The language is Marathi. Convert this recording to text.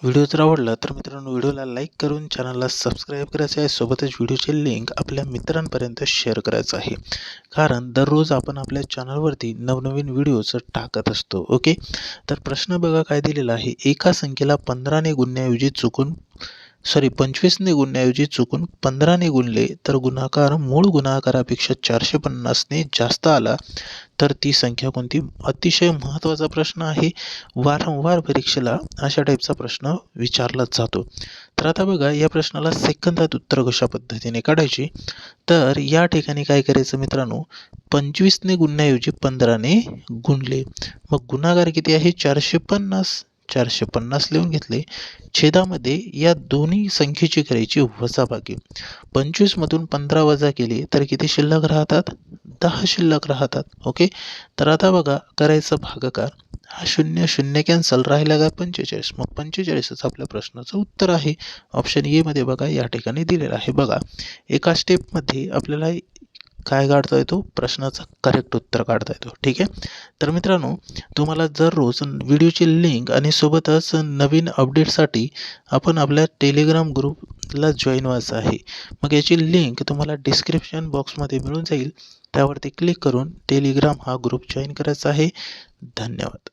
व्हिडिओ जर आवडला तर मित्रांनो व्हिडिओला लाईक करून चॅनलला सबस्क्राईब करायचं आहे, सोबतच व्हिडिओची लिंक आपल्या मित्रांपर्यंत शेअर करायचं आहे, कारण दररोज आपण आपल्या चॅनलवरती नवनवीन व्हिडिओज टाकत असतो. ओके, तर प्रश्न बघा काय दिलेला आहे. एका संख्येला 15ने गुणण्याऐवजी चुकून 25ने गुणण्याऐवजी चुकून 15ने गुणले तर गुणाकार मूळ गुणाकारापेक्षा 450ने जास्त आला तर ती संख्या कोणती? अतिशय महत्त्वाचा प्रश्न आहे. वारंवार परीक्षेला अशा टाईपचा प्रश्न विचारला जातो. तर आता बघा या प्रश्नाला सेकंदात उत्तर कशा पद्धतीने काढायची. तर या ठिकाणी काय करायचं मित्रांनो, 25ने गुणण्याऐवजी 15ने गुणले. मग गुणाकार किती आहे? 450. 450 लिहून घेतले. छेदामध्ये या दोन्ही संख्येची करायची वजाबाकी. 25 मधून 15 वजा केले तर किती शिल्लक राहतात? 10 शिल्लक राहतात. ओके, तर आता बघा करायचं भागाकार. हा 0 0 कॅन्सल, राहिला का 45. मग 45च आपल्या प्रश्नाचं उत्तर आहे. ऑप्शन ए मध्ये बघा या ठिकाणी दिलेला आहे. बघा एका स्टेपमध्ये आपल्याला काय काढता येतो? प्रश्नाचं करेक्ट उत्तर काढता येतो. ठीक आहे, तर मित्रांनो तुम्हाला जर रोज व्हिडिओची लिंक आणि सोबतच नवीन अपडेटसाठी आपण आपल्या टेलिग्राम ग्रुपला जॉईन व्हायचं आहे. मग याची लिंक तुम्हाला डिस्क्रिप्शन बॉक्समध्ये मिळून जाईल. त्यावरती क्लिक करून टेलिग्राम हा ग्रुप जॉईन करायचा आहे. धन्यवाद.